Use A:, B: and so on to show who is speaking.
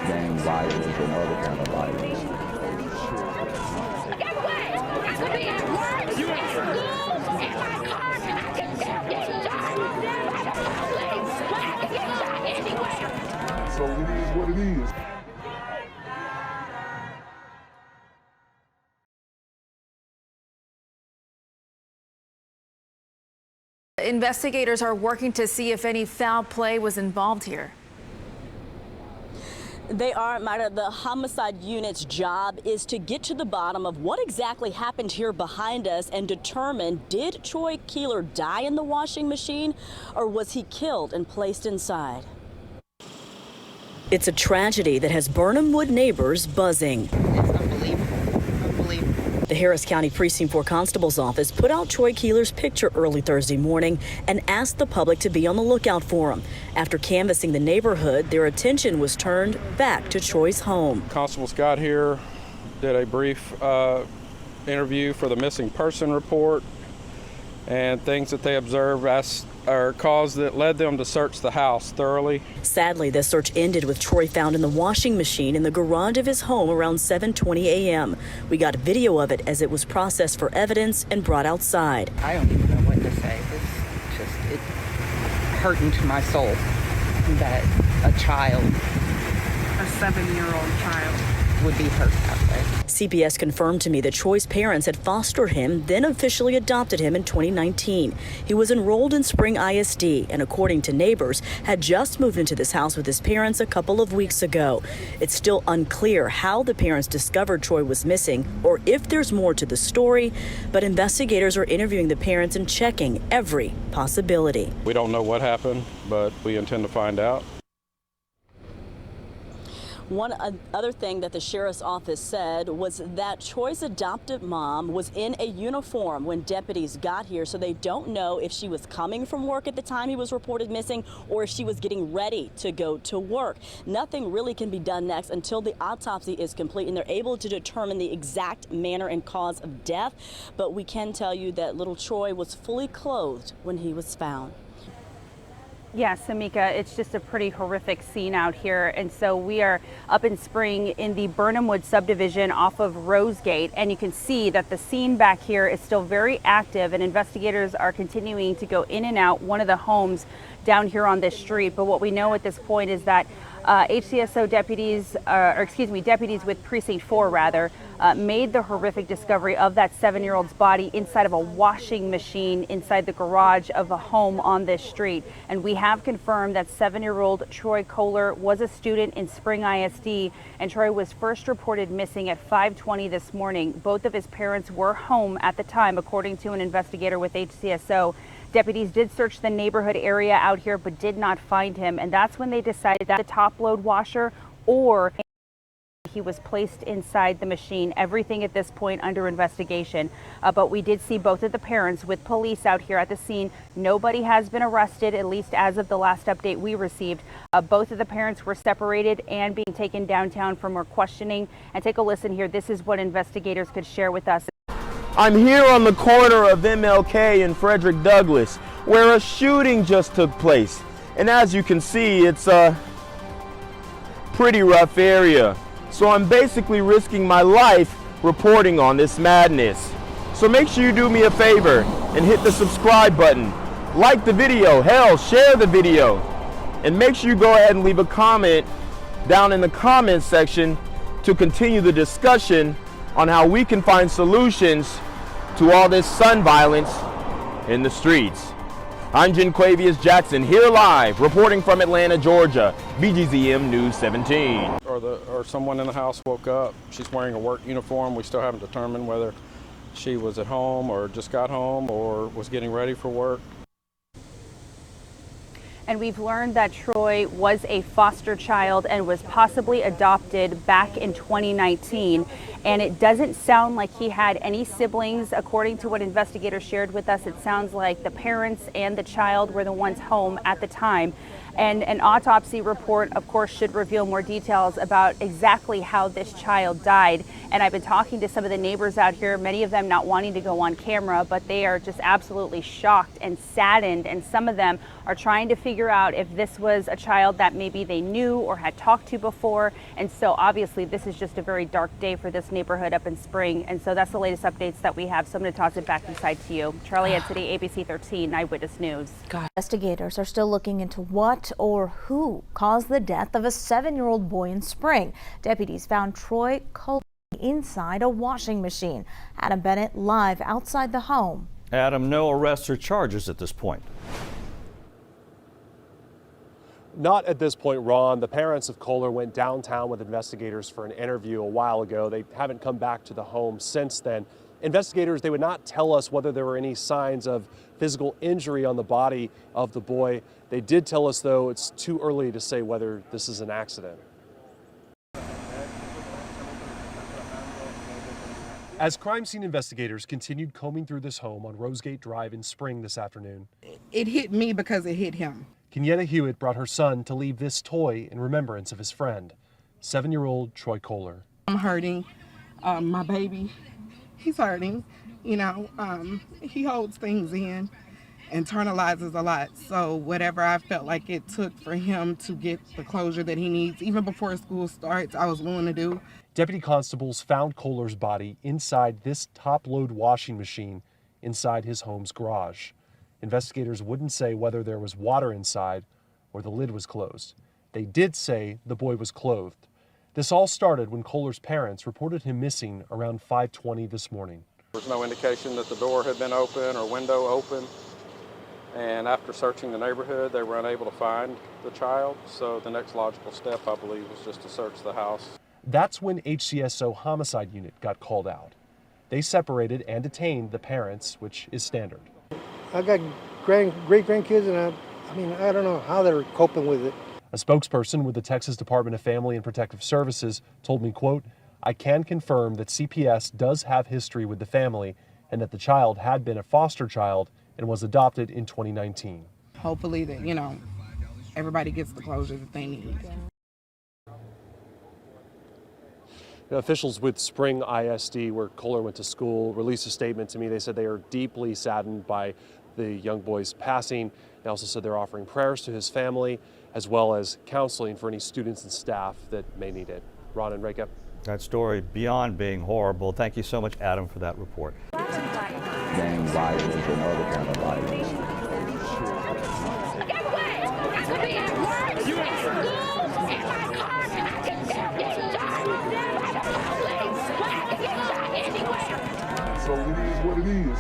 A: gang violence and other kind of violence.
B: Get away! I could be at work, at school, in my car, I can still get shot by the police. I can get shot anywhere.
A: So it is what it is.
C: Investigators are working to see if any foul play was involved here.
D: They are, Myra. The homicide unit's job is to get to the bottom of what exactly happened here behind us and determine, did Troy Khoeler die in the washing machine or was he killed and placed inside? It's a tragedy that has Burnham Wood neighbors buzzing. The Harris County Precinct 4 Constable's office put out Troy Khoeler's picture early Thursday morning and asked the public to be on the lookout for him. After canvassing the neighborhood, their attention was turned back to Troy's home.
E: Constables got here, did a brief interview for the missing person report, and things that they observed are cause that led them to search the house thoroughly.
D: Sadly, the search ended with Troy found in the washing machine in the garage of his home around 7:20 a.m. We got video of it as it was processed for evidence and brought outside.
F: I don't even know what to say. It's hurting to my soul that a child,
G: a 7-year-old child,
F: would be hurt that way.
D: CBS confirmed to me that Troy's parents had fostered him, then officially adopted him in 2019. He was enrolled in Spring ISD and, according to neighbors, had just moved into this house with his parents a couple of weeks ago. It's still unclear how the parents discovered Troy was missing or if there's more to the story, but investigators are interviewing the parents and checking every possibility.
E: We don't know what happened, but we intend to find out.
D: One other thing that the sheriff's office said was that Troy's adopted mom was in a uniform when deputies got here, so they don't know if she was coming from work at the time he was reported missing or if she was getting ready to go to work. Nothing really can be done next until the autopsy is complete and they're able to determine the exact manner and cause of death. But we can tell you that little Troy was fully clothed when he was found.
G: Yes, Amika, it's just a pretty horrific scene out here. And so we are up in Spring in the Burnham Wood subdivision off of Rosegate. And you can see that the scene back here is still very active and investigators are continuing to go in and out one of the homes down here on this street. But what we know at this point is that HCSO deputies, deputies with Precinct 4 made the horrific discovery of that 7-year-old's body inside of a washing machine inside the garage of a home on this street. And we have confirmed that 7-year-old Troy Khoeler was a student in Spring ISD, and Troy was first reported missing at 5:20 this morning. Both of his parents were home at the time, according to an investigator with HCSO. Deputies did search the neighborhood area out here but did not find him, and that's when they decided that the top load washer or he was placed inside the machine. Everything at this point under investigation. But we did see both of the parents with police out here at the scene. Nobody has been arrested, at least as of the last update we received. Both of the parents were separated and being taken downtown for more questioning. And take a listen here. This is what investigators could share with us.
H: I'm here on the corner of MLK and Frederick Douglass, where a shooting just took place. And as you can see, it's a pretty rough area. So I'm basically risking my life reporting on this madness. So make sure you do me a favor and hit the subscribe button. Like the video, hell, share the video. And make sure you go ahead and leave a comment down in the comments section to continue the discussion on how we can find solutions to all this son violence in the streets. I'm Quavius Jackson, here live, reporting from Atlanta, Georgia, BGZM News 17.
E: Or someone in the house woke up. She's wearing a work uniform. We still haven't determined whether she was at home or just got home or was getting ready for work.
G: And we've learned that Troy was a foster child and was possibly adopted back in 2019. And it doesn't sound like he had any siblings. According to what investigators shared with us, it sounds like the parents and the child were the ones home at the time. And an autopsy report, of course, should reveal more details about exactly how this child died. And I've been talking to some of the neighbors out here, many of them not wanting to go on camera, but they are just absolutely shocked and saddened. And some of them are trying to figure out if this was a child that maybe they knew or had talked to before. And so obviously this is just a very dark day for this neighborhood up in Spring. And so that's the latest updates that we have. So I'm going to toss it back inside to you. Charlie Ed today, ABC 13 Eyewitness News.
I: Investigators are still looking into what or who caused the death of a 7-year-old boy in Spring. Deputies found Troy Khoeler inside a washing machine. Adam Bennett live outside the home.
J: Adam, no arrests or charges at this point.
K: Not at this point, Ron. The parents of Khoeler went downtown with investigators for an interview a while ago. They haven't come back to the home since then. Investigators, they would not tell us whether there were any signs of physical injury on the body of the boy. They did tell us, though, it's too early to say whether this is an accident. As crime scene investigators continued combing through this home on Rosegate Drive in Spring this afternoon,
L: it hit me because it hit him.
K: Kenyetta Hewitt brought her son to leave this toy in remembrance of his friend, 7-year-old Troy Khoeler.
L: I'm hurting. My baby, he's hurting. You know, he holds things in, internalizes a lot. So whatever I felt like it took for him to get the closure that he needs, even before school starts, I was willing to do.
K: Deputy constables found Khoeler's body inside this top-load washing machine inside his home's garage. Investigators wouldn't say whether there was water inside or the lid was closed. They did say the boy was clothed. This all started when Khoeler's parents reported him missing around 5:20 this morning.
E: There was no indication that the door had been open or window open. And after searching the neighborhood, they were unable to find the child. So the next logical step, I believe, was just to search the house.
K: That's when HCSO homicide unit got called out. They separated and detained the parents, which is standard.
M: I got great-grandkids, and I don't know how they're coping with it.
K: A spokesperson with the Texas Department of Family and Protective Services told me, quote, "I can confirm that CPS does have history with the family and that the child had been a foster child and was adopted in 2019.
L: Hopefully that, you know, everybody gets the closure that they need.
K: Officials with Spring ISD, where Khoeler went to school, released a statement to me. They said they are deeply saddened by the young boy's passing. They also said they're offering prayers to his family, as well as counseling for any students and staff that may need it. Ron and Reka.
J: That story, beyond being horrible. Thank you so much, Adam, for that report.
A: Gang violence and other kind of violence.
B: Get away! I could be at work, at school, in my car, and I can still get shot by the police. I can get shot anywhere.
A: So it is what it is.